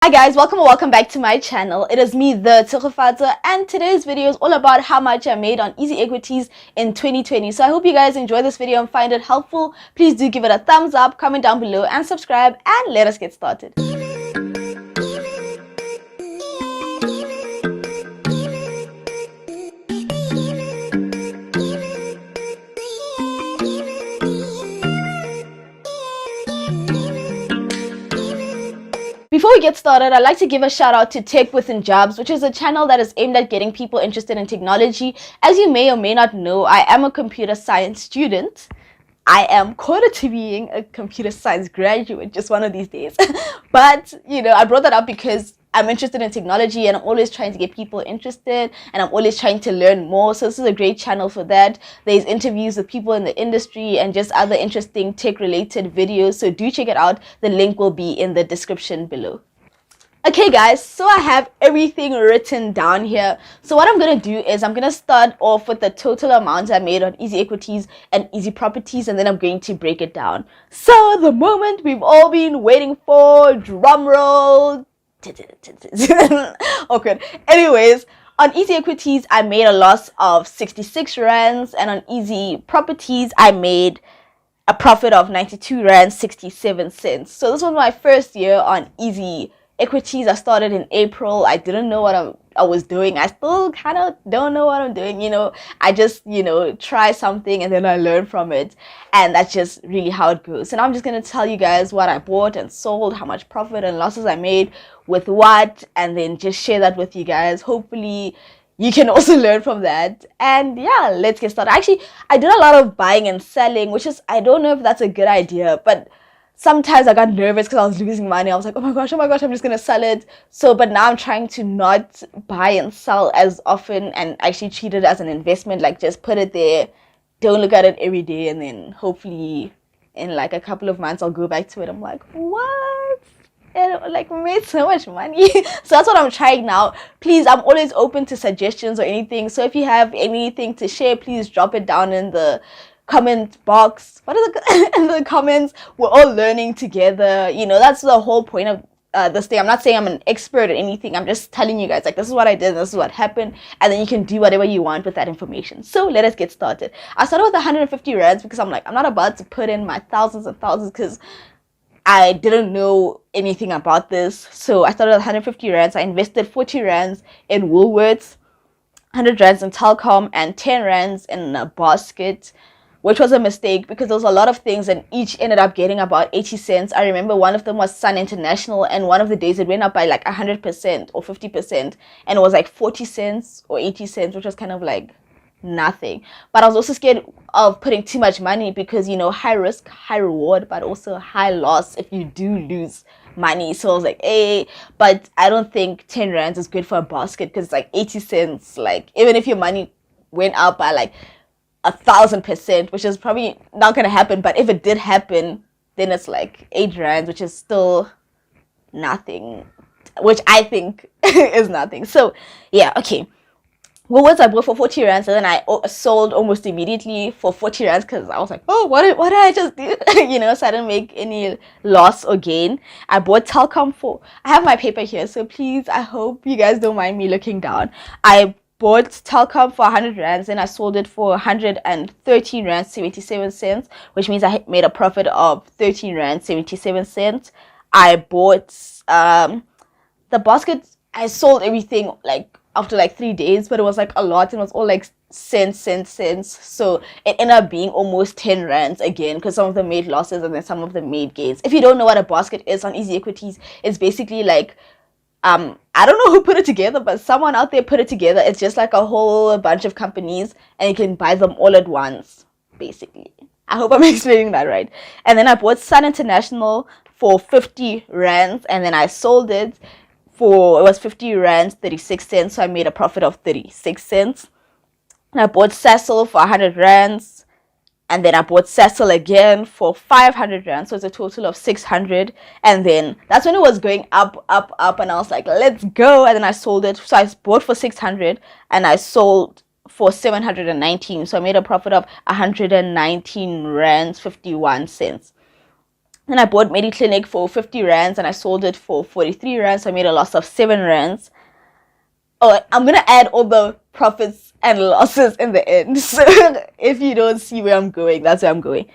Hi guys, welcome or welcome back to my channel. It is me, the Tsogofatsa, and today's video is all about how much I made on EasyEquities in 2020. So I hope you guys enjoy this video and find it helpful. Please do give it a thumbs up, comment down below, and subscribe, and let us get started. Before we get started, I'd like to give a shout out to Tech Within Jobs, which is a channel that is aimed at getting people interested in technology. As you may or may not know, I am a computer science student. I am quoted to being a computer science graduate just one of these days. But, I brought that up because I'm interested in technology and I'm always trying to get people interested and I'm always trying to learn more. So this is a great channel for that. There's interviews with people in the industry and just other interesting tech related videos. So do check it out. The link will be in the description below. Okay guys, so I have everything written down here. So what I'm going to do is I'm going to start off with the total amount I made on EasyEquities and Easy Properties, and then I'm going to break it down. So the moment we've all been waiting for, drum roll. Okay, anyways, on EasyEquities I made a loss of 66 rands, and on Easy Properties I made a profit of 92 rand 67 cents. So this was my first year on EasyEquities. I started in April. I didn't know what I was doing. I still kind of don't know what I'm doing. I just try something and then I learn from it, and that's just really how it goes. And I'm just gonna tell you guys what I bought and sold, how much profit and losses I made with what, and then just share that with you guys. Hopefully you can also learn from that. And yeah, let's get started. Actually, I did a lot of buying and selling, which is, I don't know if that's a good idea, but sometimes I got nervous because I was losing money. I was like, oh my gosh, I'm just gonna sell it. But now I'm trying to not buy and sell as often and actually treat it as an investment. Like, just put it there, don't look at it every day, and then hopefully in like a couple of months I'll go back to it. I'm like, what? And like, we made so much money. So that's what I'm trying now. Please, I'm always open to suggestions or anything. So if you have anything to share, please drop it down in the comment box. What is it? In the comments. We're all learning together. That's the whole point of this thing. I'm not saying I'm an expert at anything. I'm just telling you guys, like, this is what I did, this is what happened, and then you can do whatever you want with that information. So let us get started. I started with 150 rands because I'm like, I'm not about to put in my thousands and thousands because I didn't know anything about this. So I started with 150 rands. I invested 40 rands in Woolworths, 100 rands in Telkom, and 10 rands in a basket, which was a mistake because there was a lot of things and each ended up getting about 80 cents. I remember one of them was Sun International, and one of the days it went up by like 100% or 50%, and it was like 40 cents or 80 cents, which was kind of like nothing. But I was also scared of putting too much money because, high risk, high reward, but also high loss if you do lose money. So I was like, hey, but I don't think 10 rands is good for a basket because it's like 80 cents. Like, even if your money went up by like 1,000%, which is probably not gonna happen, but if it did happen, then it's like 8 rands, which is still nothing, which I think is nothing. So yeah, okay. Woolworths I bought for 40 rands, and then I sold almost immediately for 40 rands because I was like, oh, what did I just do? So I didn't make any loss or gain. I bought Telkom I have my paper here, so please, I hope you guys don't mind me looking down. I bought Telkom for 100 rands, and I sold it for 113 rand 77 cents, which means I made a profit of 13 rand 77 cents. I bought the basket. I sold everything like after like 3 days, but it was like a lot, and it was all like cents. So it ended up being almost 10 rands again because some of them made losses and then some of them made gains. If you don't know what a basket is on EasyEquities, it's basically like I don't know who put it together, but someone out there put it together. It's just like a whole bunch of companies and you can buy them all at once, basically. I hope I'm explaining that right. And then I bought Sun International for 50 rands, and then I sold it it was 50 rands 36 cents, so I made a profit of 36 cents. And I bought Cecil for 100 rands, and then I bought Cecil again for 500 rand, so it's a total of 600. And then that's when it was going up, and I was like, let's go. And then I sold it. So I bought for 600 and I sold for 719, so I made a profit of 119 rands 51 cents. Then I bought MediClinic for 50 rands and I sold it for 43 rands. So I made a loss of 7 rands. Oh, I'm gonna add all the profits and losses in the end. So if you don't see where I'm going, that's where I'm going.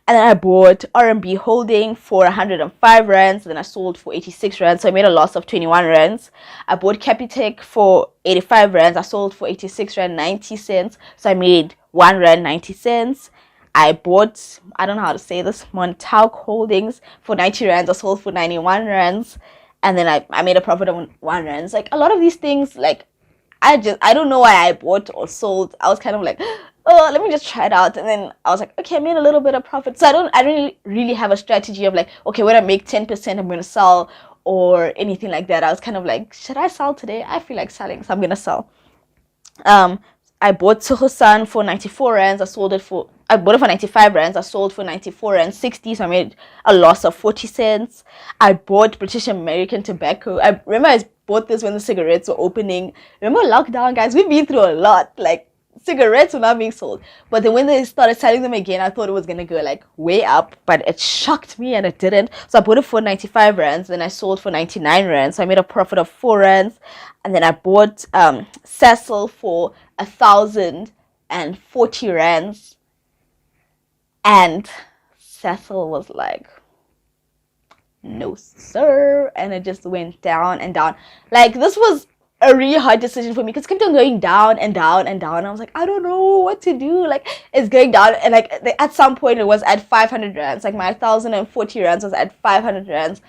And then I bought RMB Holding for 105 rands. Then I sold for 86 rands. So I made a loss of 21 rands. I bought Capitec for 85 rands. I sold for 86 rand 90 cents. So I made 1 rand 90 cents. I bought, I don't know how to say this, Montauk Holdings for 90 rands. I sold for 91 rands. And then I made a profit of 1 rand. It's like a lot of these things, like I don't know why I bought or sold. I was kind of like, oh, let me just try it out. And then I was like, okay, I made a little bit of profit. So I don't really have a strategy of like, okay, when I make 10%, I'm going to sell or anything like that. I was kind of like, should I sell today? I feel like selling, so I'm going to sell. I bought Sohosan for 94 rands. I bought it for 95 rands. I sold for 94 and 60. So I made a loss of 40 cents. I bought British American Tobacco. I remember I bought this when the cigarettes were opening. Remember lockdown, guys? We've been through a lot. Like, cigarettes were not being sold. But then when they started selling them again, I thought it was going to go like way up. But it shocked me and it didn't. So I bought it for 95 rands. Then I sold for 99 rands. So I made a profit of 4 rands. And then I bought Cecil for 1,040 rands. And Cecil was like, no sir, and it just went down and down. Like, this was a really hard decision for me because it kept on going down and down and down. I was like, I don't know what to do. Like, it's going down, and like at some point it was at 500 rands. Like, my 1,040 rands was at 500 rands,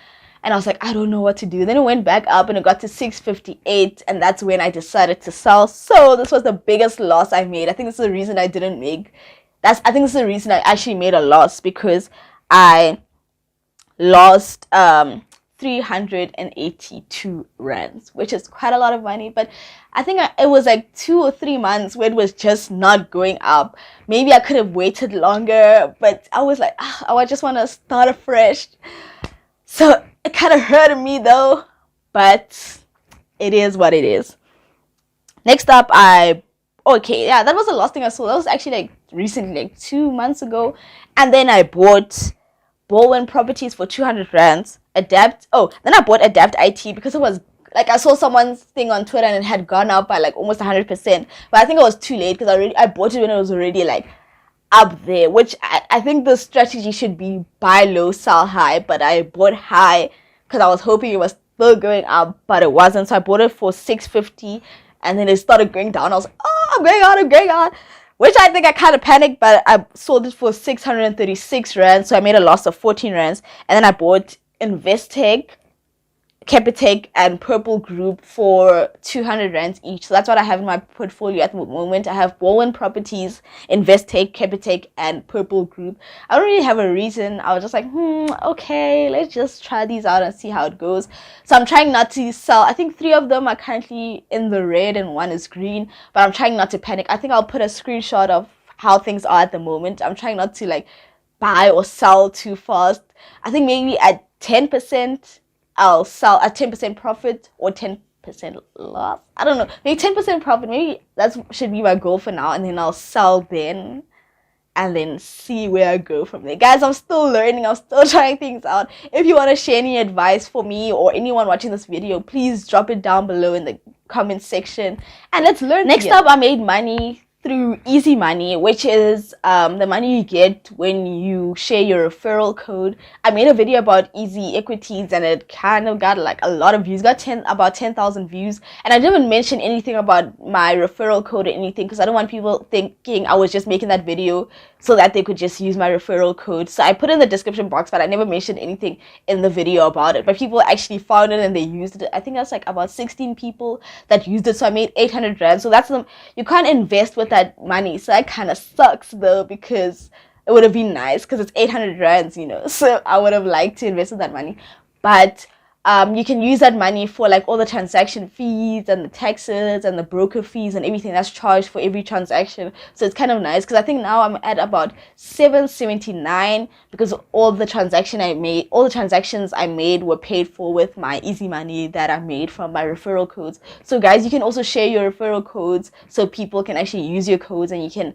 and I was like, I don't know what to do. Then it went back up and it got to 658, and that's when I decided to sell. So this was the biggest loss I made. I think this is the reason I didn't make. I think this is the reason I actually made a loss, because I lost 382 rands, which is quite a lot of money. But I think it was like 2 or 3 months where it was just not going up. Maybe I could have waited longer, but I was like, I just want to start afresh. So it kind of hurt me though, but it is what it is. Next up, that was the last thing I sold. That was actually like recently, like 2 months ago. And then I bought Bowen Properties for 200 rands. Then I bought Adapt IT because it was like, I saw someone's thing on Twitter and it had gone up by like almost 100%. But I think it was too late because I bought it when it was already like up there, which I think the strategy should be buy low, sell high. But I bought high because I was hoping it was still going up, but it wasn't. So I bought it for 650. And then it started going down. I was like, I'm going on. Which I think I kind of panicked, but I sold it for 636 rands. So I made a loss of 14 rands. And then I bought Investec, Capitec, and Purple Group for 200 rands each. So that's what I have in my portfolio at the moment. I have Bowen Properties, Investec, Capitec, and Purple Group. I don't really have a reason. I was just like, okay, let's just try these out and see how it goes. So I'm trying not to sell. I think 3 of them are currently in the red and 1 is green, but I'm trying not to panic. I think I'll put a screenshot of how things are at the moment. I'm trying not to like buy or sell too fast. I think maybe at 10%, I'll sell at 10% profit or 10% loss. I don't know. Maybe 10% profit. Maybe that should be my goal for now. And then I'll sell then. And then see where I go from there. Guys, I'm still learning. I'm still trying things out. If you want to share any advice for me or anyone watching this video, please drop it down below in the comment section. And let's learn. Next up, I made money through Easy Money, which is the money you get when you share your referral code. I made a video about EasyEquities and it kind of got like a lot of views. Got about 10,000 views, and I didn't mention anything about my referral code or anything because I don't want people thinking I was just making that video so that they could just use my referral code. So I put it in the description box, but I never mentioned anything in the video about it. But people actually found it and they used it. I think that's like about 16 people that used it. So I made 800 rand. So that's you can't invest with that money. So that kind of sucks though, because it would have been nice because it's 800 rands, you know. So I would have liked to invest with that money. But you can use that money for like all the transaction fees and the taxes and the broker fees and everything that's charged for every transaction. So it's kind of nice because I think now I'm at about 779 because all the transactions I made were paid for with my Easy Money that I made from my referral codes. So guys, you can also share your referral codes so people can actually use your codes and you can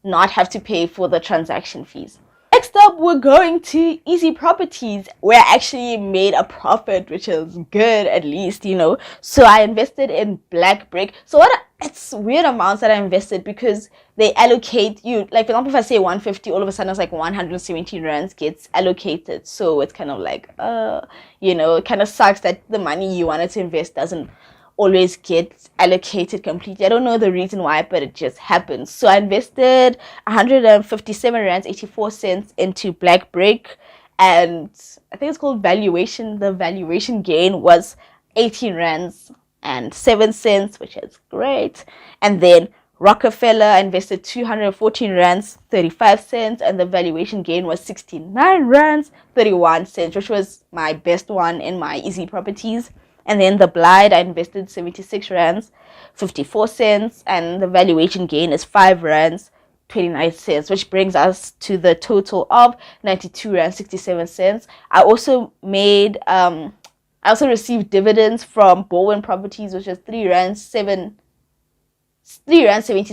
not have to pay for the transaction fees. next up, we're going to Easy Properties, where I actually made a profit, which is good, at least, you know. So I invested in Black Brick. So it's weird amounts that I invested, because they allocate you, like, for example, if I say 150, all of a sudden it's like 117 rands gets allocated. So it's kind of like, you know, it kind of sucks that the money you wanted to invest doesn't always get allocated completely. I don't know the reason why, but it just happens. So I invested 157 rands 84 cents into Black Brick, and I think it's called valuation. The valuation gain was 18 rands and 7 cents, which is great. And then Rockefeller, I invested 214 rands 35 cents, and the valuation gain was 69 rands 31 cents, which was my best one in my Easy Properties. And then the Blind, I invested 76 rands 54 cents, and the valuation gain is 5 rands 29 cents, which brings us to the total of 92 rands 67 cents. I also received dividends from Bowen Properties, which is 3 rand 70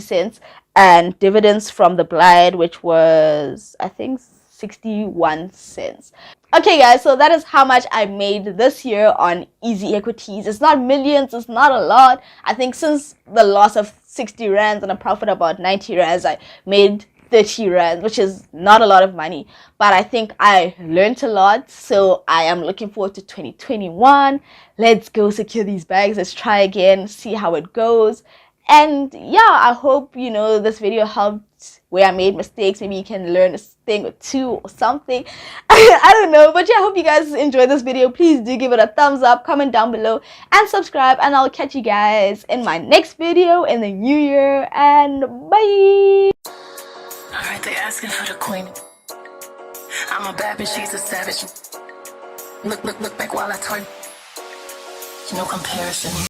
cents, and dividends from the Blind, which was, I think, 61 cents. Okay guys, so that is how much I made this year on Easy Equities. It's not millions, it's not a lot. I think since the loss of 60 rands and a profit about 90 rands, I made 30 rands, which is not a lot of money, but I think I learned a lot. So I am looking forward to 2021. Let's go secure these bags. Let's try again, see how it goes. And yeah, I hope, you know, this video helped where I made mistakes. Maybe you can learn a thing or two or something. I don't know. But yeah, I hope you guys enjoyed this video. Please do give it a thumbs up, comment down below, and subscribe. And I'll catch you guys in my next video in the new year. And bye. Alright, they asking for the queen. I'm a bad bitch, she's a savage. Look back while I turn. No comparison.